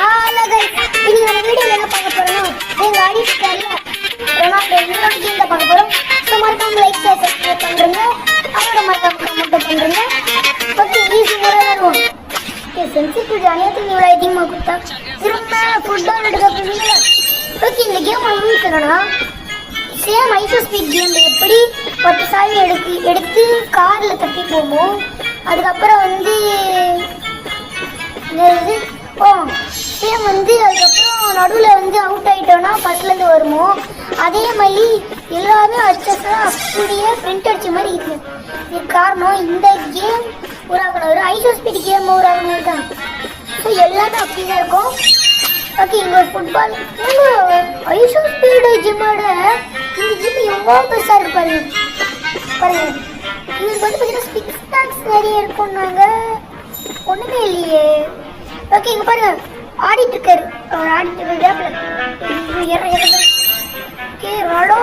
Hello guys, இன்னைக்கு நம்ம வீடியோல என்ன பார்க்க போறோம்னா எங்க அடிஸ்டர்ல ரொனால்டோ இந்த கேம்ல பார்க்க போறோம். சோ மறக்காம லைக் ஷேர் சப்ஸ்கிரைப் பண்ணுங்க. அதோட மறக்காம கமெண்ட் பண்ணுங்க. ஓகே ஈஸி முறையா வரும். ஓகே சென்சிட்டிவ் ஜானியத்தை நீங்க அதிகமா கொடுத்தா திரும்ப ஃபுட்பால் எடுக்கறதுல ஓகே இந்த கேம் உங்களுக்கு என்னன்னா சேம் ஐசோ ஸ்பீட் கேம்ல எப்படி 10 சாவி எடுத்து கார்ல தட்டி போவோம். அதுக்கப்புறம் வந்து சேம் வந்து அதுக்கப்புறம் நடுவில் வந்து அவுட் ஆகிட்டோன்னா ஃபர்ஸ்ட்லேருந்து வருமோ அதே மாதிரி எல்லாமே அச்சஸ்லாம் அப்படியே பிரிண்ட் அடிச்ச மாதிரி இருக்குது. இது காரணம் இந்த கேம் உருவாக்கணும் ஒரு ஐசோ ஸ்பீட் கேம் உருவாக்கணும் தான். ஸோ எல்லாமே அப்படி தான் இருக்கும். ஓகே இங்கே ஒரு ஃபுட்பால் ஐசோ ஸ்பீடு ஜிம்மோட இந்த ஜிம் எவ்வளோ பெருசாக இருப்பாரு பாருங்க. இவருக்கு வந்து பார்த்தீங்கன்னா ஸ்பிக்ஸ் பேக்ஸ் நிறைய இருக்கும்னாங்க ஒன்றுமே இல்லையே. ஓகே இங்க பாருங்க ஆடிட்டு இருக்காரு. அவர் ஆடிட்டு இருக்காரு. ஓகே ரொனால்டோ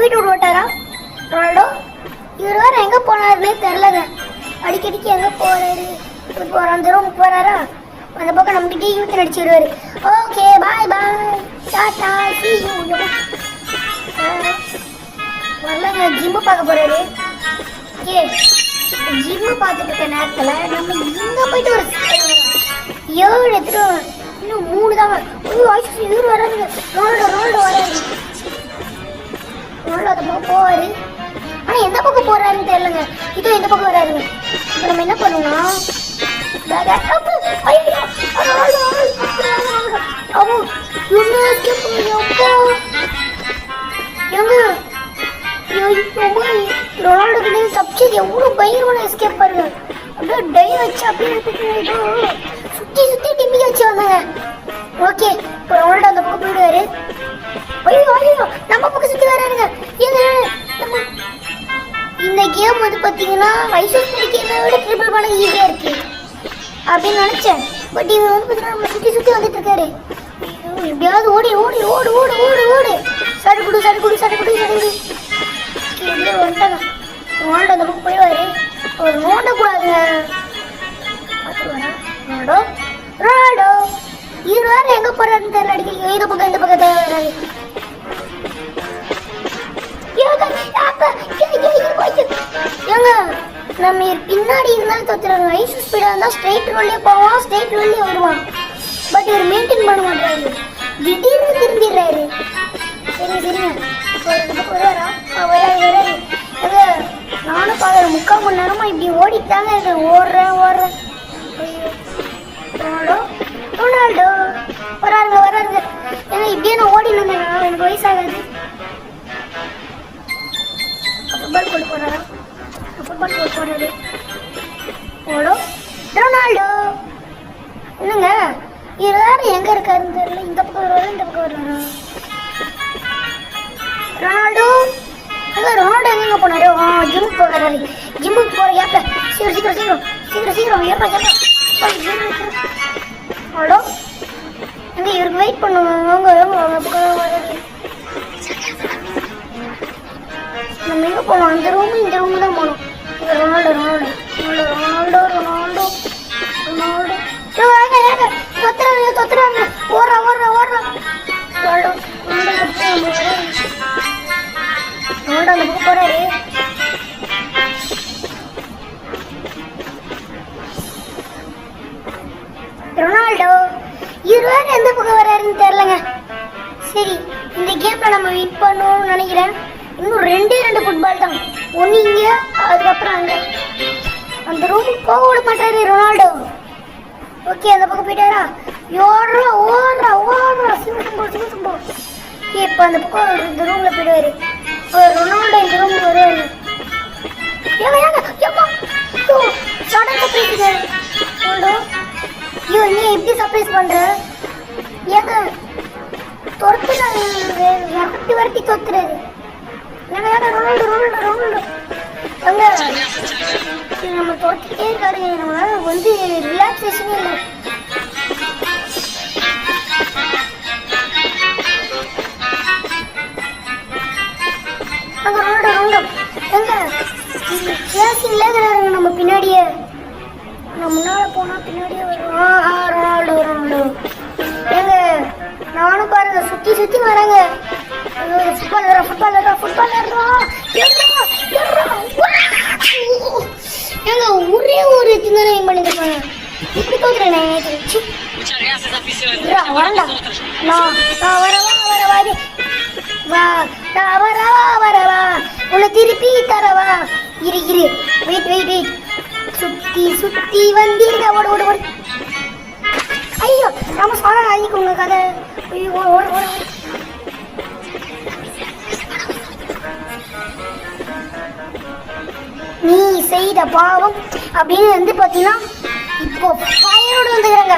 வீட்டு விட்டு விட்டாரா ரொனால்டோ? இவர் வேற எங்க போனாருன்னே தெரியலங்க. அடிக்கடிக்கு எங்க போறாரு அந்த ரூமுக்கு போறாரா அந்த பக்கம் நம்ம கிட்டே யூத்து நடிச்சிருவாரு. Okay bye bye tata see you. வரலங்க ஜிம்மு பார்க்க போறாரு. ஓகே ஜிம்மு பார்த்துட்டு இருக்க நேரத்தில் நம்ம இங்கே போயிட்டு ஒரு 7 எடுத்துட்டு இன்னும் 3 தான் இவர் வராதுங்க. ரொனால்டோ வராது. ரொனால்டோ அந்த பக்கம் போவார். ஆனால் எந்த பக்கம் போகிறாருன்னு தெரியலங்க. இதோ இந்த பக்கம் வராதுங்க. இப்போ நம்ம என்ன பண்ணுவோம்னா ரொனால்டோ கிட்ட தப்பிச்சு எவ்வளோ பயங்கரமான எஸ்கேப் பாருங்க. அப்படியே டை வச்சு அப்படியே சுற்றி டிம்மி வச்சு வந்தாங்க. ஓகே இப்போ ரொனால்டோ அந்த பக்கம் போயிடுவாரு. ஐயோ நம்ம பக்கம் சுற்றி வராருங்க. இந்த கேம் வந்து பார்த்தீங்கன்னா ஐசோ ஸ்பீட் கேமை விட ட்ரிபிள் பண்ண ஈஸியாக இருக்கு அப்படின்னு நினச்சேன். பட் இவர் வந்து பார்த்தீங்கன்னா நம்ம சுற்றி வந்துட்டு இருக்காரு. எப்படியாவது ஓடி ஓடு ஓடு ஓடு ஓடு ஓடு சடுகுடு வந்துட்டாங்க. ரொனால்டோ அந்த பக்கம் போயிடுவாரு. அவர் நோண்டக்கூடாதுங்க. ரொனால்டோ இவர் வேற எங்க போறாருன்னு தெரியல. அடிக்கடி இந்த பக்கம் தேவையாது. ஏங்க நம்ம பின்னாடி இருந்தாலும் தோத்துறாங்க. ஐசோ ஸ்பீடா இருந்தா ஸ்ட்ரைட் ரோல்லே போவான், ஸ்ட்ரைட் ரோல்லே வருவான். பட் இவர் மெயின்டைன் பண்ண மாட்டாரு. திடீர்னு திரும்பிடுறாரு. சரிங்க வருவாரா வராது. நானும் பார்க்குறேன் 3/4 மணி நேரமா இப்படி ஓடிட்டாங்க இருக்கேன். ஓடுறேன். ரொனால்டோ வராருங்க. ஏன்னா இப்படியே நான் ஓடி இருந்தேன். எனக்கு வயசாகாது. ஃபுட்பால் போட்டு போறாரு. ரொனால்டோ என்னங்க இது வேற எங்க இருக்காருன்னு தெரியல. இந்த பக்கம் வருவாரு இந்த பக்கம் வருவாரா? ரொனால்டோ எங்க போனாரு? ஜிம்முக்கு போகிறாரு. ஜிம்முக்கு போற ஏப்ப சீக்கிரம் ஏப்பா ரொனால்டோ எங்க இவருக்கு வெயிட் பண்ணுவாங்க. நம்ம எங்க போனோம்? அந்த ரூம் இந்த ரூம் தான் போனோம். ரொனால்டோ தொத்துறாங்க. ஓடுறா ரொனால்டோ அந்த பக்கம் போறாரு. ரொனால்டோ இவர் வேற எந்த பக்கம் வராருன்னு தெரியலங்க. சரி இந்த கேம்ல நம்ம வின் பண்ணணும்னு நினைக்கிறேன். இன்னும் 2 ஃபுட்பால் தான். ஒன்று இங்கே அதுக்கப்புறம் அங்கே. அந்த ரூமுக்கு போக விட மாட்டாரு ரொனால்டோ. ஓகே அந்த பக்கம் போயிட்டாரா? ஓடுறா சிவசம்போ. இப்போ அந்த பக்கம் இந்த ரூம்ல போயிடுவாரு. ரொனால்டோ இந்த ரூமுக்கு வருவாரு. நீ எப்படி சர்ப்ரைஸ் பண்ற? ஏங்க வரட்டி தொத்துறாரு. ரொனால்டோ அங்க நம்ம தோட்டிக்கிட்டே இருக்காரு. நம்மளால வந்து ரிலாக்ஸேஷனே இல்லை. அங்க ரொனால்டோ எங்க சேசிங்ல நம்ம பின்னாடியே முன்னால போனா பின்னாடியே வரும். ரொனால்டோ சுத்தி வராங்க. ஃபுட்பால் விளையாடுறா, ஃபுட்பால் விளையாடுறா, ஃபுட்பால் விளையாடுறா. ஏங்க ஒரே ஒரு திங்கனை பண்ணிட்டு இருப்பாங்க. இப்படி தோத்துறேன் வரண்டா. நான் வரவா உன்னை திருப்பி தரவா. இரு வெயிட் சுத்தி வந்தீங்க. ஓடு ஐயோ நம்ம சொன்ன அழிக்க உங்க கதை. ஓடு நீ செய்த பாவம் அப்படின்னு வந்து பார்த்தீங்கன்னா இப்போ ஃபயரோடு வந்துக்கிறாங்க.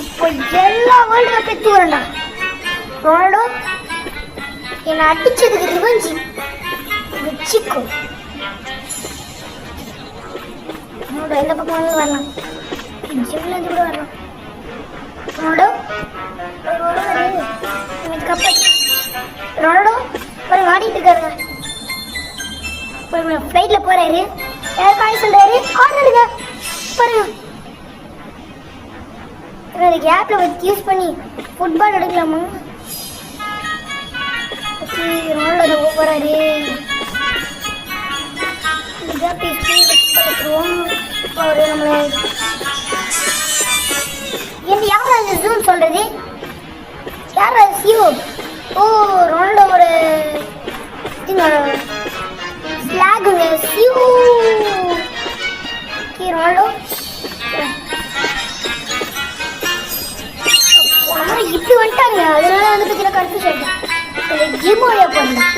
இப்போ எல்லா வேர்ல்டு கப் எடுத்து வரண்டா. ரொனால்டோ என்னை அடிச்சதுக்கு ரிவெஞ்சி வச்சுக்கோ. ரொனால்டோ எந்த பக்கம் வரலாம், ஜிம்ல இருந்து கூட வரலாம். ரொனால்டோ கப் ரொனால்டோ ஒரு ஆடிட்டு இருக்காருங்க. ஃப்ளைட்ல போறாரு. யார் காய் சொல்றாரு? ஆடுங்க பாருங்க. கேப்ல வச்சு யூஸ் பண்ணி ஃபுட்பால் எடுக்கலாமா? ஓகே ரொனால்டோ போறாரு. கேப் எடுத்துருவோம். அவரு நம்மளை யார் அது ஜூம் சொல்றது? யார் அது சிஓ? ஓ ரொனால்டோவோட ஃபிளாகுங்க சியூ. ஓகே ரொனால்டோ இப்படி வந்துட்டாங்க. அதனால வந்து பார்த்தீங்கன்னா கன்ஃபியூஸ் ஆகிட்டேன். ஜிம் வழியா போடணும்.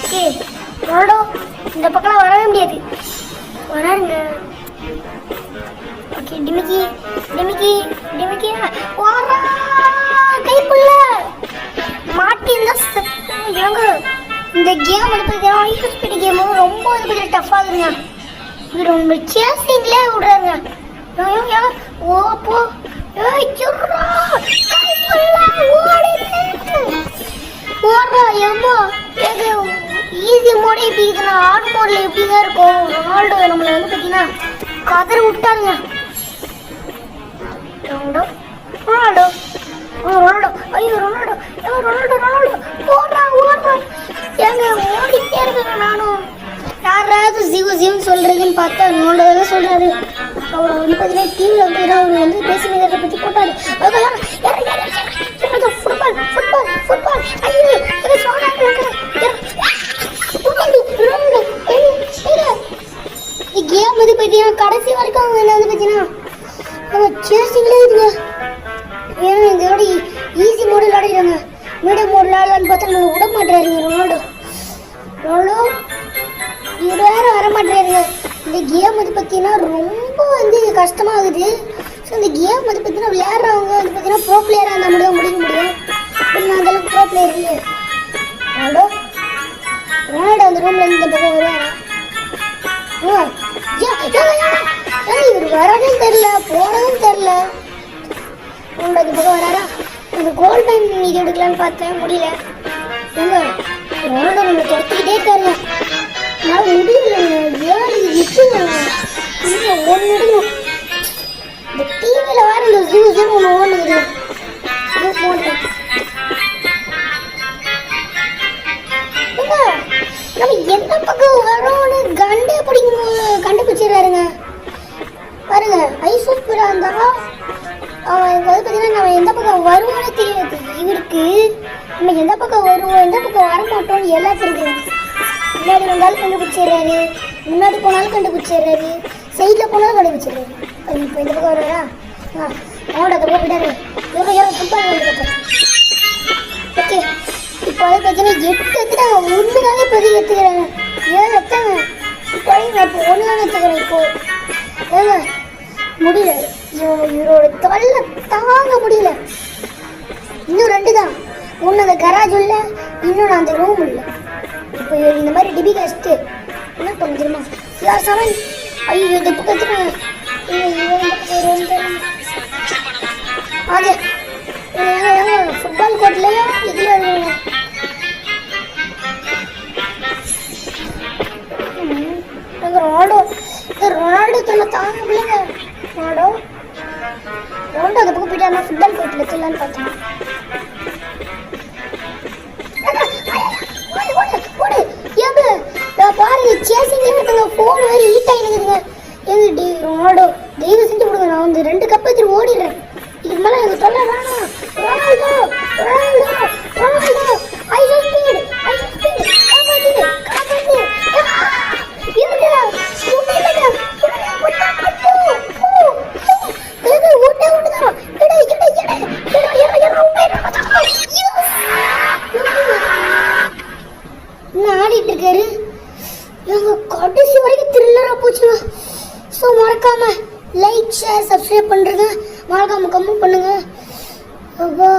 ஓகே ரொனால்டோ இந்த பக்கம்லாம் வரவே முடியாது. வராருங்க. ஓகே டிமிக்கி வாரா கைப்புள்ள மாட்டிருந்தா இவங்க. இந்த கேம் வந்து பார்த்தீங்கன்னா யூஸ்பீட் கேம் ரொம்ப வந்து பார்த்தீங்கன்னா டஃப்பாக இருக்குங்க. இது ரொம்ப சேசிங்லே விடுறாருங்க. ஓ போ ஓடுறா எம்மோ. ஈஸி மோட எப்படி இருக்குன்னா ஹார்ட் மோட்ல எப்படிதான் இருக்கும். ரொனால்டோ நம்மளை வந்து பார்த்தீங்கன்னா கதறி விட்டாருங்க. ரொனால்டோ ஐயோ ரொனால்டோ ஓடுறா ஏங்க ஓடிட்டே இருக்காங்க. நானும் யாராவது ஜீவன் சொல்றதுன்னு பார்த்தா ரொனால்டோ தான் சொல்றாரு. அவர் வந்து பார்த்தீங்கன்னா டிவியில் வந்து அவர் வந்து பேசினதை பற்றி போட்டாரு. ஃபுட்பால் ஐயோ கேம் வந்து பார்த்தீங்கன்னா கடைசி வரைக்கும் அவங்க என்ன வந்து பார்த்தீங்கன்னா சேசிங்களே இதுங்க. ஏன்னா இதோட ஈஸி மோடில் விளையாடுறாங்க. மீடியம் மோடில் விளையாடலான்னு பார்த்தா நம்ம விட மாட்டேறாருங்க ரொனால்டோ. இவர் வேற வர மாட்டேறாருங்க. இந்த கேம் வந்து பார்த்தீங்கன்னா ரொம்ப வந்து கஷ்டமாகுது. ஸோ இந்த கேம் வந்து பார்த்தீங்கன்னா விளையாடுறவங்க வந்து பார்த்தீங்கன்னா ப்ரோ பிளேயராக இருந்தால் மட்டும் தான் முடிக்க முடியும். நான் அந்தளவுக்கு ப்ரோ பிளேயர் இல்லையே. ரொனால்டோ அந்த ரூம்ல இந்த பக்கம் வருவாரா? இவர் வரதும் தெரியல போறதும் தெரியல. அந்த பக்கம் வராரா? அந்த கோல் டைம் இது எடுக்கலான்னு பார்த்தேன், முடியல. ஏங்க ரொனால்டோ நம்ம துரத்திக்கிட்டே இருக்காருங்க. நான் முடியல. ஏழு நிற்குங்க. ஒன்று எடுக்கணும். இந்த டிவியில் வேற இந்த ஜூஸும் ஒன்று ஓடுது. நம்ம எந்த பக்கம் வரோன்னு கண்டே பிடிக்கும் கண்டுபிடிச்சிடுறாருங்க. பாருங்க ஐசூப்பரா இருந்தா அவன் வந்து பார்த்தீங்கன்னா நம்ம எந்த பக்கம் வருவோன்னு தெரியாது இவருக்கு. நம்ம எந்த பக்கம் வருவோம் எந்த பக்கம் வரமாட்டோம்னு எல்லாம் தெரியும். முன்னாடி வந்தாலும் கண்டுபிடிச்சிடுறாரு, முன்னாடி போனாலும் கண்டுபிடிச்சிடுறாரு, சைடில் போனாலும் கண்டுபிடிச்சிடுறாரு. இப்போ இந்த பக்கம் வருவாரா? அவனோட அதை போட்டுட்டாரு. ஃபுட்பால் வந்து பார்த்தேன். ஓகே இப்போ வந்து பார்த்தீங்கன்னா 8 எடுத்துட்டாங்க. ஒன்றுதாங்க பெரிய எடுத்துக்கிறாங்க. 7 எடுத்தாங்க. இப்போ நான் இப்போ 1 தானே எடுத்துக்கிறேன். இப்போ ஏங்க முடியல. இவரோட தொல்லை தாங்க முடியல. இன்னும் 2 தான். ஒன்று அந்த கராஜ் இல்லை, இன்னொன்று அந்த ரூம் இல்லை. இப்போ இந்த மாதிரி டிபி கஷ்டு என்ன பண்ண தெரியுமா? யார் 7 ஐயோ இந்த பக்கம் எடுத்துட்டாங்க. ஃபுட்பால் கோர்ட்லையா இதில் எழுதுங்க. ரொனால்டோ தொல்லை தாங்க முடியல. ரொனால்டோ அந்த பக்கம் போயிட்டாருன்னா ஃபுட்பால் கோர்ட் பாட்டில் எடுத்துலான்னு பார்த்தேன். பாருங்க சேசிங்ல இருக்குங்க, போன் வேற ஹீட் ஆயிடுதுங்க. எங்க டி ரொனால்டோ தயவு செஞ்சு கொடுங்க, நான் வந்து 2 கப் எடுத்து ஓடிடுறேன். இதுக்கு மேல எனக்கு தொல்லை வேணாம். ரொனால்டோ ரொனால்டோ ரொனால்டோ ஐ சோ ஸ்பீட் காப்பாத்து காப்பாத்து. இவங்க ஊட்டல ஏதோ ஊட்டா இடை ஆடிட்டு இருக்காரு. எங்க கடைசி வரைக்கும் த்ரில்லரா போச்சுங்க. ஸோ மறக்காம லைக் ஷேர் சப்ஸ்கிரைப் பண்றேங்க. மறக்காம கமெண்ட் பண்ணுங்க. அப்பா